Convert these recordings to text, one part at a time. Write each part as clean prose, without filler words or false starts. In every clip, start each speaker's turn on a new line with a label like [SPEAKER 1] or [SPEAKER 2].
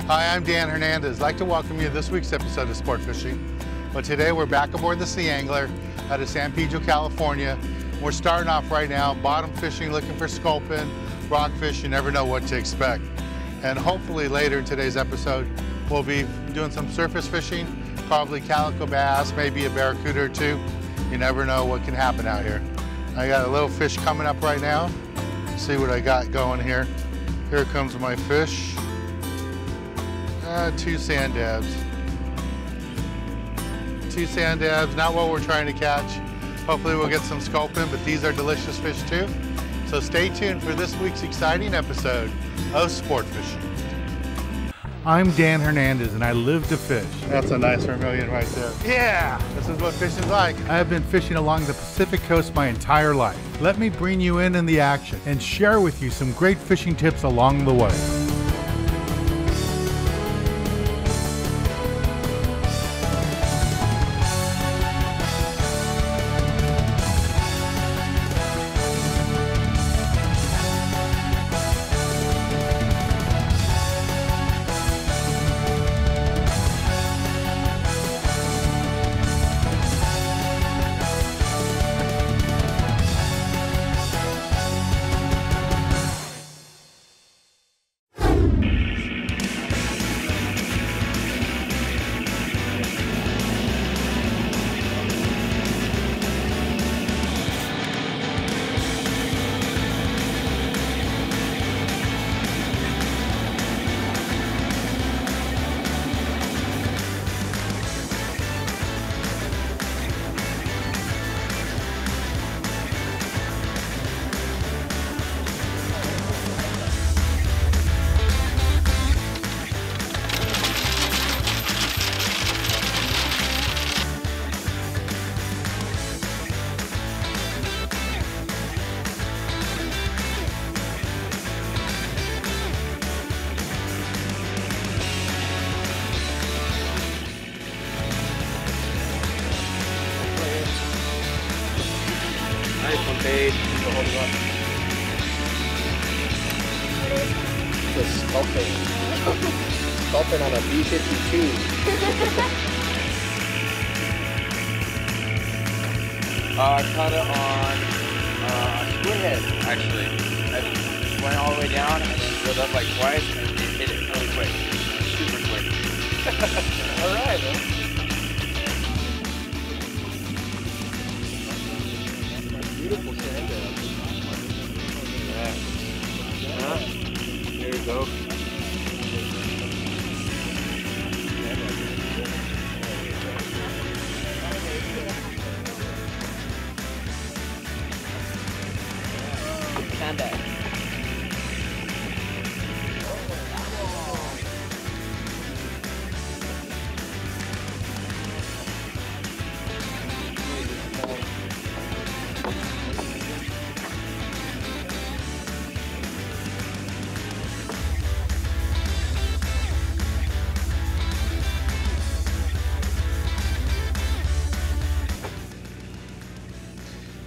[SPEAKER 1] Hi, I'm Dan Hernandez. I'd like to welcome you to this week's episode of Sport Fishing. But today we're back aboard the Sea Angler out of San Pedro, California. We're starting off right now, bottom fishing, looking for sculpin, rockfish. You never know what to expect. And hopefully later in today's episode, we'll be doing some surface fishing, probably calico bass, maybe a barracuda or two. You never know what can happen out here. I got a little fish coming up right now. See what I got going here. Here comes my fish. 2 sand dabs. 2 sand dabs, not what we're trying to catch. Hopefully we'll get some sculpin, but these are delicious fish too. So stay tuned for this week's exciting episode of Sport Fishing. I'm Dan Hernandez and I live to fish. That's a nice vermilion right there. Yeah, this is what fishing's like. I have been fishing along the Pacific coast my entire life. Let me bring you in the action and share with you some great fishing tips along the way.
[SPEAKER 2] Nice one, babe. Hold it up. It's a Sculpin. Sculpin on a B-52.
[SPEAKER 3] I caught it on Squidhead, actually. I went all the way down and then rode up like twice and it hit it really quick. Super quick. Alright, man.
[SPEAKER 2] Beautiful sand dab.
[SPEAKER 3] Yeah. Here you go.
[SPEAKER 2] Sand dab.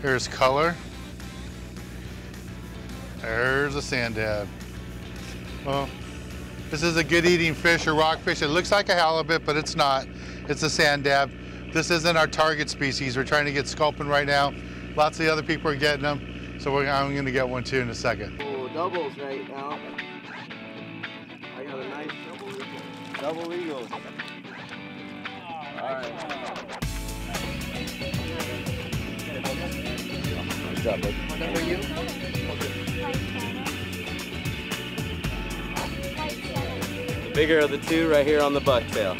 [SPEAKER 1] Here's color. There's a sand dab. Well, this is a good eating fish or rockfish. It looks like a halibut, but it's not. It's a sand dab. This isn't our target species. We're trying to get sculpin right now. Lots of the other people are getting them, so I'm going to get one too in a second.
[SPEAKER 2] Oh, doubles right now. I got a nice double eagle. All right. Good job, bud. What number are you? The bigger of the two right here on the bucktail.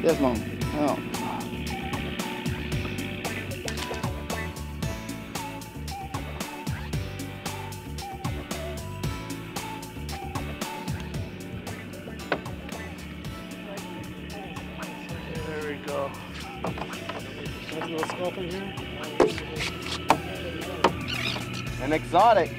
[SPEAKER 4] Yes, Mom. Oh.
[SPEAKER 1] There we go. There's a little sculpin here.
[SPEAKER 2] An exotic.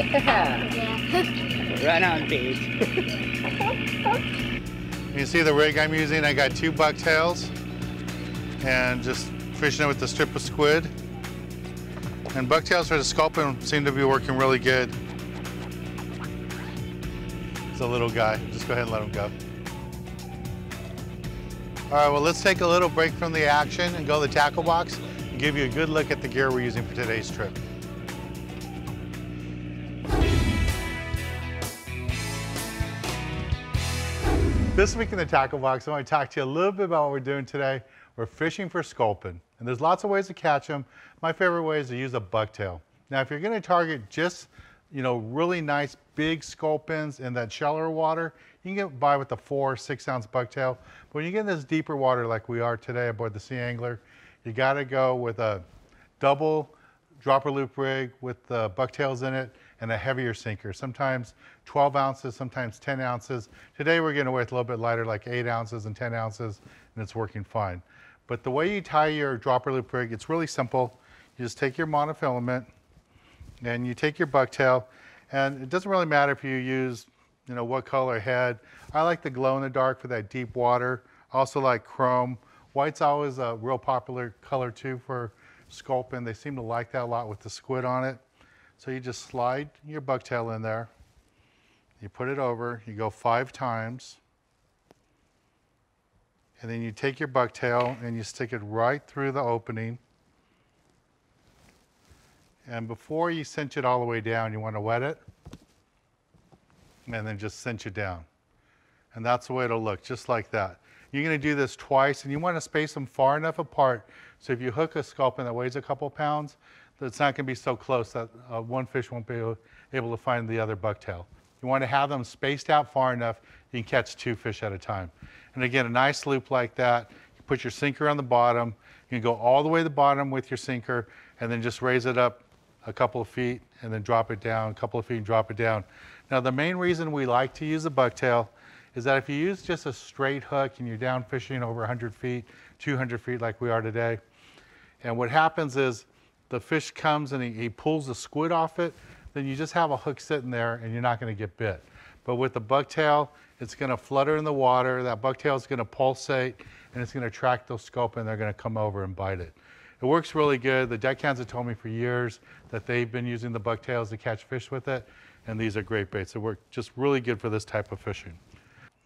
[SPEAKER 5] Yeah. Right on, Pete.
[SPEAKER 1] You see the rig I'm using? I got 2 bucktails and just fishing it with the strip of squid. And bucktails for the sculpin seem to be working really good. It's a little guy. Just go ahead and let him go. All right, well, let's take a little break from the action and go to the tackle box and give you a good look at the gear we're using for today's trip. This week in the tackle box, I want to talk to you a little bit about what we're doing today. We're fishing for sculpin, and there's lots of ways to catch them. My favorite way is to use a bucktail. Now, if you're going to target just, really nice big sculpins in that shallower water, you can get by with a 4 or 6 ounce bucktail. But when you get in this deeper water like we are today aboard the Sea Angler, you got to go with a double dropper loop rig with the bucktails in it and a heavier sinker, sometimes 12 ounces, sometimes 10 ounces. Today we're getting away with a little bit lighter, like 8 ounces and 10 ounces, and it's working fine. But the way you tie your dropper loop rig, it's really simple. You just take your monofilament and you take your bucktail, and it doesn't really matter if you use, what color head. I like the glow in the dark for that deep water. I also like chrome. White's always a real popular color too for sculpin. They seem to like that a lot with the squid on it. So you just slide your bucktail in there. You put it over, you go 5 times. And then you take your bucktail and you stick it right through the opening. And before you cinch it all the way down, you want to wet it. And then just cinch it down. And that's the way it'll look, just like that. You're going to do this twice, and you want to space them far enough apart so if you hook a sculpin that weighs a couple pounds, that it's not going to be so close that one fish won't be able to find the other bucktail. You want to have them spaced out far enough you can catch 2 fish at a time. And again, a nice loop like that, you put your sinker on the bottom, you can go all the way to the bottom with your sinker, and then just raise it up a couple of feet and then drop it down, a couple of feet and drop it down. Now the main reason we like to use a bucktail is that if you use just a straight hook and you're down fishing over 100 feet, 200 feet like we are today, and what happens is the fish comes and he pulls the squid off it, then you just have a hook sitting there and you're not going to get bit. But with the bucktail, it's going to flutter in the water, that bucktail is going to pulsate, and it's going to attract those sculpin, and they're going to come over and bite it. It works really good. The deckhands have told me for years that they've been using the bucktails to catch fish with it, and these are great baits. They work just really good for this type of fishing.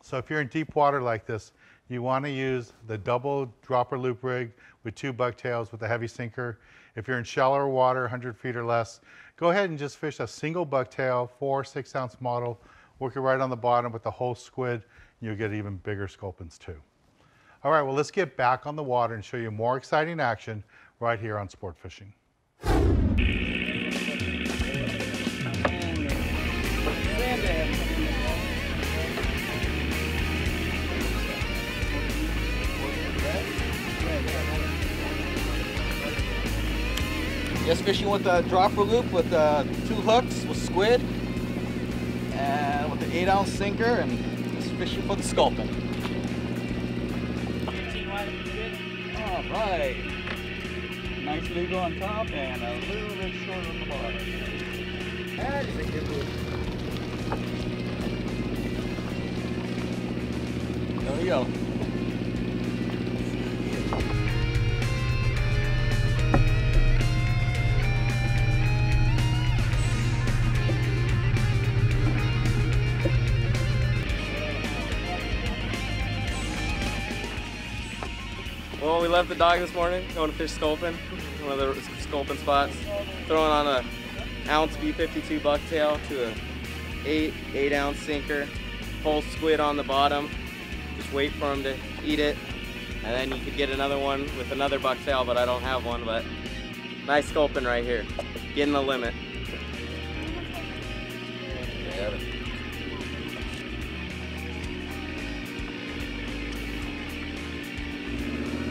[SPEAKER 1] So if you're in deep water like this, you want to use the double dropper loop rig with 2 bucktails with a heavy sinker. If you're in shallower water, 100 feet or less, go ahead and just fish a single bucktail, 4 or 6 ounce model, work it right on the bottom with the whole squid, and you'll get even bigger sculpins too. All right, well, let's get back on the water and show you more exciting action right here on Sport Fishing.
[SPEAKER 2] Just fishing with a dropper loop with 2 hooks with squid and with an 8 ounce sinker, and just fishing for the sculpin. All right. Nice leader on top and a little bit short on the bottom. That is a good move. There we go.
[SPEAKER 6] Well, we left the dock this morning, going to fish sculpin, one of the sculpin spots. Throwing on a ounce B52 bucktail to a 8 ounce sinker. Whole squid on the bottom. Just wait for him to eat it. And then you could get another one with another bucktail, but I don't have one. But nice sculpin right here. Getting the limit.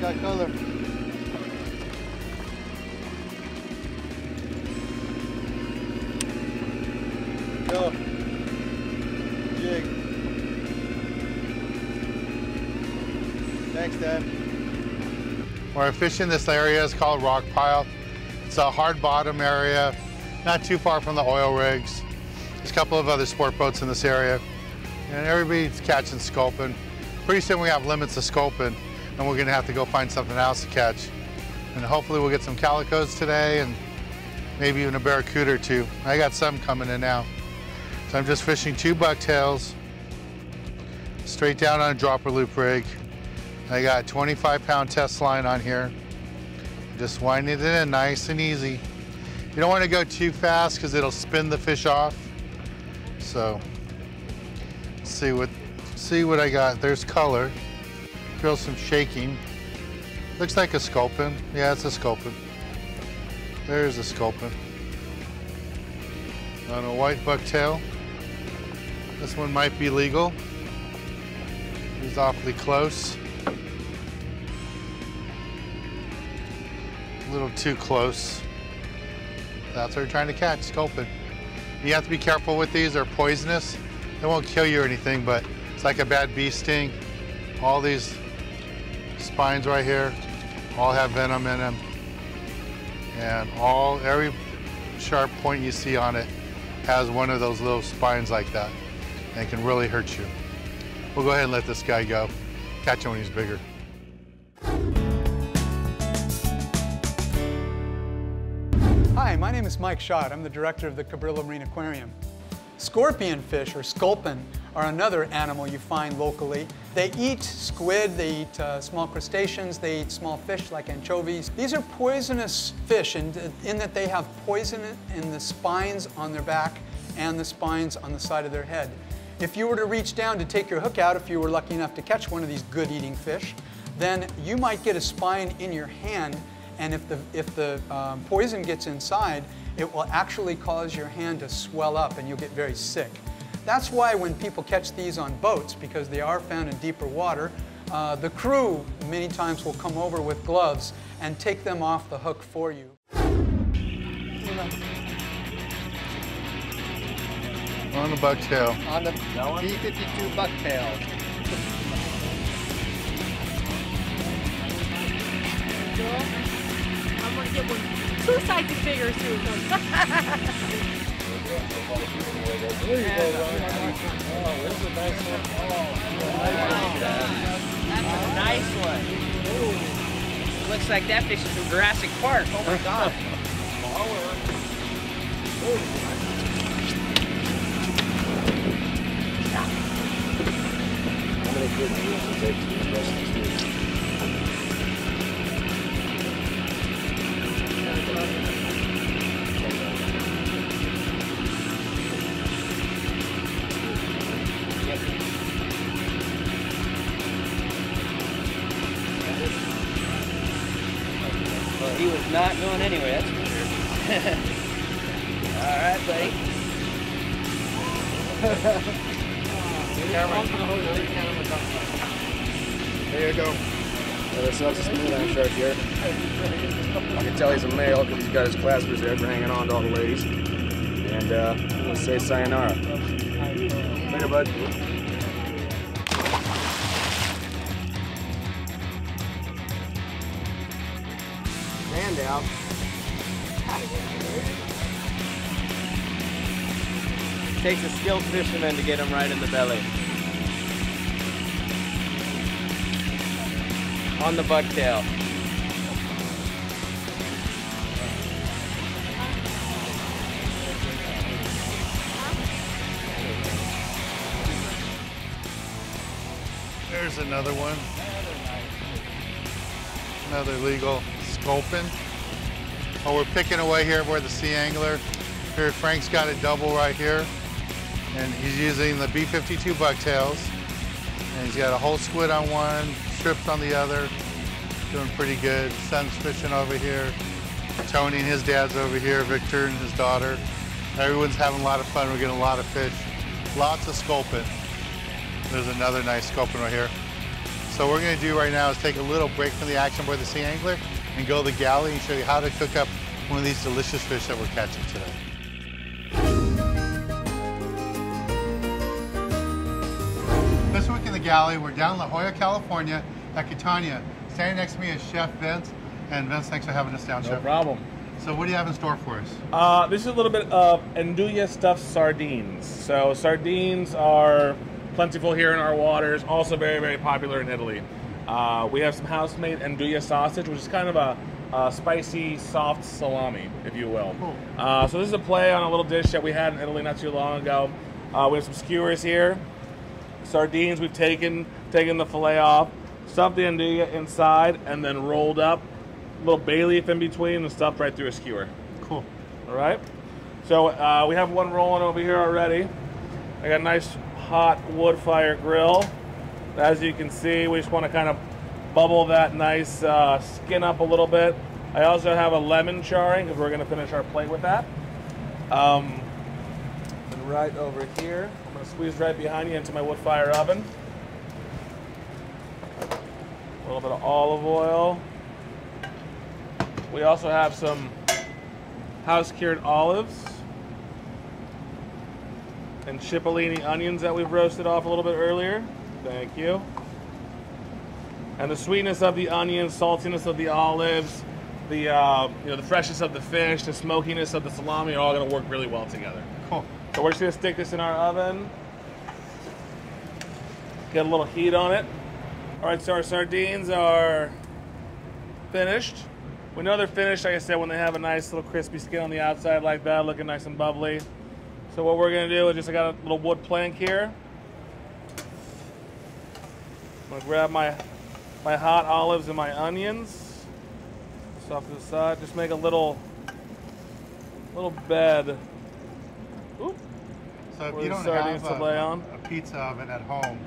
[SPEAKER 2] Got color. Go. Jig. Thanks, Dad.
[SPEAKER 1] We're fishing this area, it's called Rock Pile. It's a hard bottom area, not too far from the oil rigs. There's a couple of other sport boats in this area, and everybody's catching sculpin. Pretty soon we have limits of sculpin, and we're gonna have to go find something else to catch. And hopefully we'll get some calicos today, and maybe even a barracuda or two. I got some coming in now. So I'm just fishing 2 bucktails, straight down on a dropper loop rig. I got a 25-pound test line on here. Just winding it in nice and easy. You don't want to go too fast because it'll spin the fish off. So, see what I got. There's color. Feel some shaking. Looks like a sculpin. Yeah, it's a sculpin. There's a sculpin. On a white bucktail. This one might be legal. He's awfully close. A little too close. That's what we're trying to catch, sculpin. You have to be careful with these, they're poisonous. They won't kill you or anything, but it's like a bad bee sting. All these spines right here all have venom in them. And every sharp point you see on it has one of those little spines like that, and it can really hurt you. We'll go ahead and let this guy go. Catch him when he's bigger.
[SPEAKER 7] Hi, my name is Mike Schott. I'm the director of the Cabrillo Marine Aquarium. Scorpion fish, or sculpin, are another animal you find locally. They eat squid, they eat small crustaceans, they eat small fish like anchovies. These are poisonous fish in that they have poison in the spines on their back and the spines on the side of their head. If you were to reach down to take your hook out, if you were lucky enough to catch one of these good-eating fish, then you might get a spine in your hand, and if the poison gets inside, it will actually cause your hand to swell up and you'll get very sick. That's why when people catch these on boats, because they are found in deeper water, the crew many times will come over with gloves and take them off the hook for you.
[SPEAKER 1] On the bucktail.
[SPEAKER 4] On the B52 bucktail.
[SPEAKER 8] I'm gonna get 2 sides of figures too.
[SPEAKER 4] There you go, Ron. Oh, this is a nice one.
[SPEAKER 5] That's a nice one. Ooh. Looks like that fish is from Jurassic Park. Oh my God.
[SPEAKER 4] How many good meals does it take to do the rest of this week?
[SPEAKER 5] Well, he was not going anywhere, that's for sure. All right, buddy.
[SPEAKER 4] There you go. Yeah, this is a smooth iron shark here. I can tell he's a male because he's got his claspers there for hanging on to all the ladies. And let's say sayonara. Later, bud. Stand out.
[SPEAKER 6] Takes a skilled fisherman to get him right in the belly. On the bucktail.
[SPEAKER 1] There's another one. Another legal sculpin. Oh, we're picking away here where the sea angler. Here, Frank's got a double right here. And he's using the B52 bucktails. And he's got a whole squid on one, strips on the other. Doing pretty good. Son's fishing over here. Tony and his dad's over here. Victor and his daughter. Everyone's having a lot of fun. We're getting a lot of fish. Lots of sculpin. There's another nice sculpin right here. So what we're going to do right now is take a little break from the action by the sea angler and go to the galley and show you how to cook up one of these delicious fish that we're catching today. This week in the galley, we're down in La Jolla, California at Catania. Standing next to me is Chef Vince. And Vince, thanks for having us down, Chef.
[SPEAKER 9] No problem.
[SPEAKER 1] So what do you have in store for us?
[SPEAKER 9] This is a little bit of andouille stuffed sardines. So sardines are plentiful here in our waters, also very, very popular in Italy. We have some house-made andouille sausage, which is kind of a spicy, soft salami, if you will.
[SPEAKER 1] Cool.
[SPEAKER 9] So this is a play on a little dish that we had in Italy not too long ago. We have some skewers here. Sardines, we've taken the fillet off, stuffed the andouille inside, and then rolled up, a little bay leaf in between, and stuffed right through a skewer.
[SPEAKER 1] Cool.
[SPEAKER 9] All right. So we have one rolling over here already. I got a nice hot wood fire grill. As you can see, we just want to kind of bubble that nice skin up a little bit. I also have a lemon charring because we're going to finish our plate with that. And right over here, I'm going to squeeze right behind you into my wood fire oven. A little bit of olive oil. We also have some house-cured olives and cipollini onions that we've roasted off a little bit earlier. Thank you. And the sweetness of the onions, saltiness of the olives, the the freshness of the fish, the smokiness of the salami are all going to work really well together.
[SPEAKER 1] Cool.
[SPEAKER 9] So we're just going to stick this in our oven. Get a little heat on it. All right, so our sardines are finished. We know they're finished, like I said, when they have a nice little crispy skin on the outside like that, looking nice and bubbly. So what we're going to do is I got a little wood plank here. I'm going to grab my hot olives and my onions. Stuff to the side. Just make a little bed. Oop.
[SPEAKER 1] So if
[SPEAKER 9] Where
[SPEAKER 1] you
[SPEAKER 9] the
[SPEAKER 1] don't
[SPEAKER 9] sardines
[SPEAKER 1] have
[SPEAKER 9] to lay on.
[SPEAKER 1] a pizza oven at home,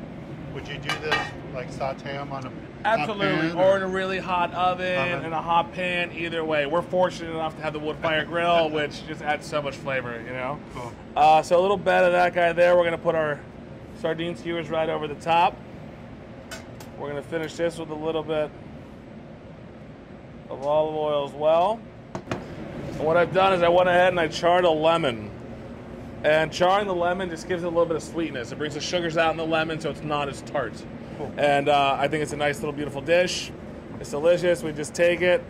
[SPEAKER 1] would you do this, like saute them on a
[SPEAKER 9] Absolutely,
[SPEAKER 1] hot pan,
[SPEAKER 9] or in a really hot oven, in a hot pan, either way. We're fortunate enough to have the wood fire grill, which just adds so much flavor, you know?
[SPEAKER 1] Cool.
[SPEAKER 9] So a little bit of that guy there. We're gonna put our sardine skewers right over the top. We're gonna finish this with a little bit of olive oil as well. And what I've done is I went ahead and I charred a lemon. And charring the lemon just gives it a little bit of sweetness. It brings the sugars out in the lemon so it's not as tart.
[SPEAKER 1] Cool.
[SPEAKER 9] And I think it's a nice little beautiful dish. It's delicious. We just take it,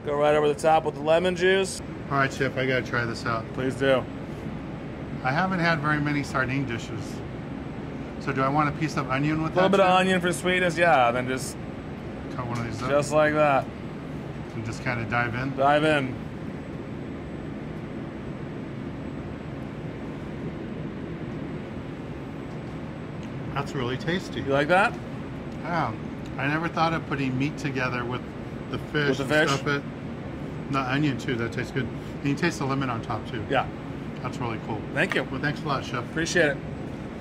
[SPEAKER 9] go right over the top with the lemon juice.
[SPEAKER 1] All right, Chef, I gotta try this out.
[SPEAKER 9] Please do.
[SPEAKER 1] I haven't had very many sardine dishes. So do I want a piece of onion with that?
[SPEAKER 9] A little bit of
[SPEAKER 1] too?
[SPEAKER 9] onion for sweetness, yeah. Then just
[SPEAKER 1] Cut one of these up
[SPEAKER 9] just like that.
[SPEAKER 1] and just kind of dive in.
[SPEAKER 9] Dive in.
[SPEAKER 1] That's really tasty.
[SPEAKER 9] You like that?
[SPEAKER 1] Yeah. I never thought of putting meat together with the fish.
[SPEAKER 9] With the
[SPEAKER 1] and
[SPEAKER 9] fish?
[SPEAKER 1] Stuff it. The onion too, that tastes good. And you taste the lemon on top too.
[SPEAKER 9] Yeah.
[SPEAKER 1] That's really cool.
[SPEAKER 9] Thank you.
[SPEAKER 1] Well, thanks a lot, Chef.
[SPEAKER 9] Appreciate it.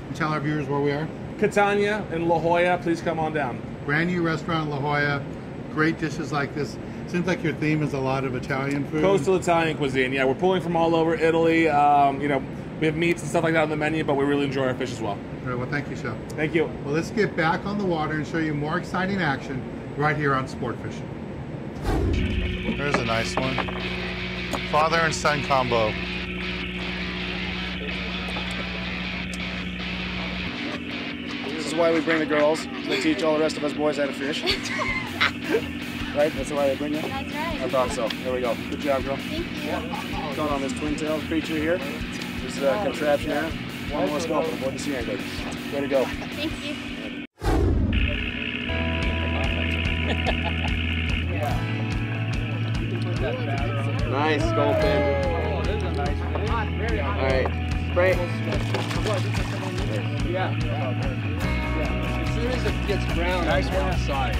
[SPEAKER 1] And tell our viewers where we are.
[SPEAKER 9] Catania in La Jolla, please come on down.
[SPEAKER 1] Brand new restaurant in La Jolla. Great dishes like this. Seems like your theme is a lot of Italian food.
[SPEAKER 9] Coastal Italian cuisine. Yeah, we're pulling from all over Italy. You know, we have meats and stuff like that on the menu, but we really enjoy our fish as well.
[SPEAKER 1] All right, well, thank you, Chef.
[SPEAKER 9] Thank you.
[SPEAKER 1] Well, let's get back on the water and show you more exciting action right here on Sport Fishing. There's a nice one. Father and son combo.
[SPEAKER 4] This is why we bring the girls. So they teach all the rest of us boys how to fish. Right? That's why they bring you?
[SPEAKER 10] That's right.
[SPEAKER 4] I thought so. There we go. Good job, girl.
[SPEAKER 10] Thank you.
[SPEAKER 4] Going on this twin-tailed creature here. This contraption here. One more sculpin aboard the sea angler. Way to go.
[SPEAKER 10] Thank you.
[SPEAKER 6] Nice, Sculpin. All right, spray.
[SPEAKER 2] As soon as it gets brown, nice one outside.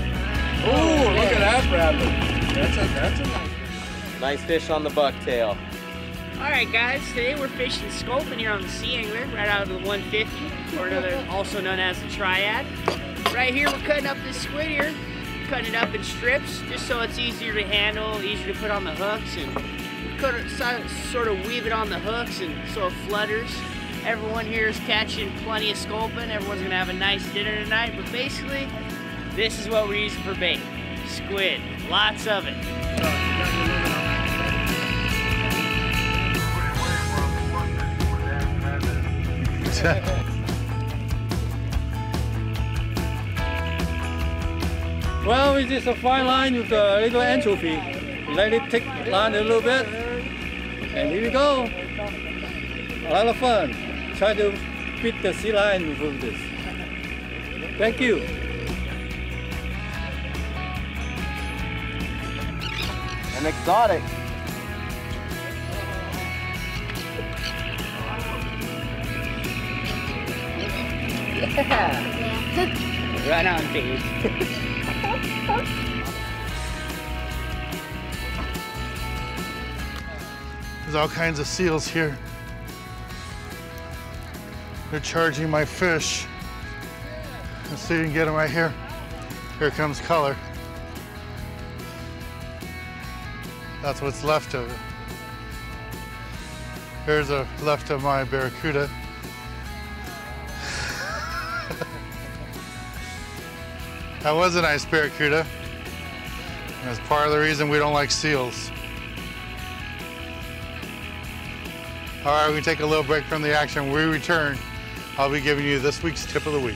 [SPEAKER 6] Ooh, look at that,
[SPEAKER 2] Bradley. That's a nice.
[SPEAKER 6] Nice fish on the bucktail.
[SPEAKER 5] All right, guys. Today we're fishing Sculpin here on the Sea Angler, right out of the 150, or another, also known as the Triad. Right here, we're cutting up this squid here, cutting it up in strips, just so it's easier to handle, easier to put on the hooks, and sort of weave it on the hooks, and so it flutters. Everyone here is catching plenty of Sculpin. Everyone's gonna have a nice dinner tonight, but basically, this is what we're using for bait. Squid, lots of it.
[SPEAKER 11] Well, it is a fine line with a little anchovy.
[SPEAKER 10] let it take line a little bit, and here we go. A lot of fun. Try to beat the sea lion with this. Thank you.
[SPEAKER 2] An exotic.
[SPEAKER 5] Yeah. Right on, Pete.
[SPEAKER 1] There's all kinds of seals here. They're charging my fish. Let's see if you can get them right here. Here comes color. That's what's left of it. Here's a left of my barracuda. That was a nice barracuda. That's part of the reason we don't like seals. All right, we take a little break from the action. When we return, I'll be giving you this week's tip of the week.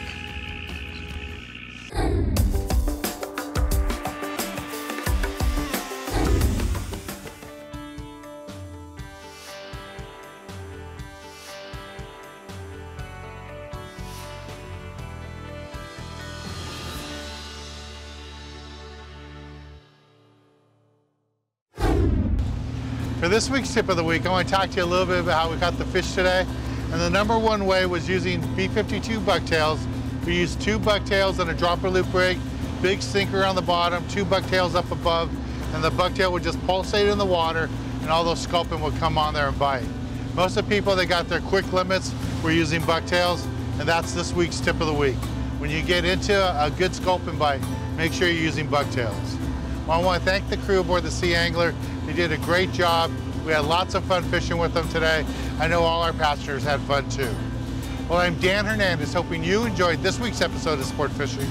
[SPEAKER 1] For this week's tip of the week, I want to talk to you a little bit about how we caught the fish today. And the number one way was using B52 bucktails. We used 2 bucktails and a dropper loop rig, big sinker on the bottom, 2 bucktails up above, and the bucktail would just pulsate in the water and all those sculpin would come on there and bite. Most of the people that got their quick limits were using bucktails, and that's this week's tip of the week. When you get into a good sculpin bite, make sure you're using bucktails. Well, I want to thank the crew aboard the Sea Angler. They did a great job. We had lots of fun fishing with them today. I know all our passengers had fun too. Well, I'm Dan Hernandez, hoping you enjoyed this week's episode of Sport Fishing,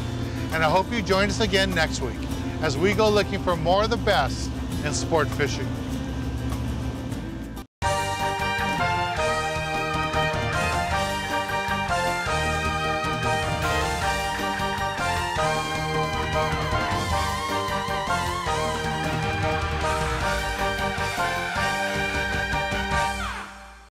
[SPEAKER 1] and I hope you join us again next week as we go looking for more of the best in sport fishing.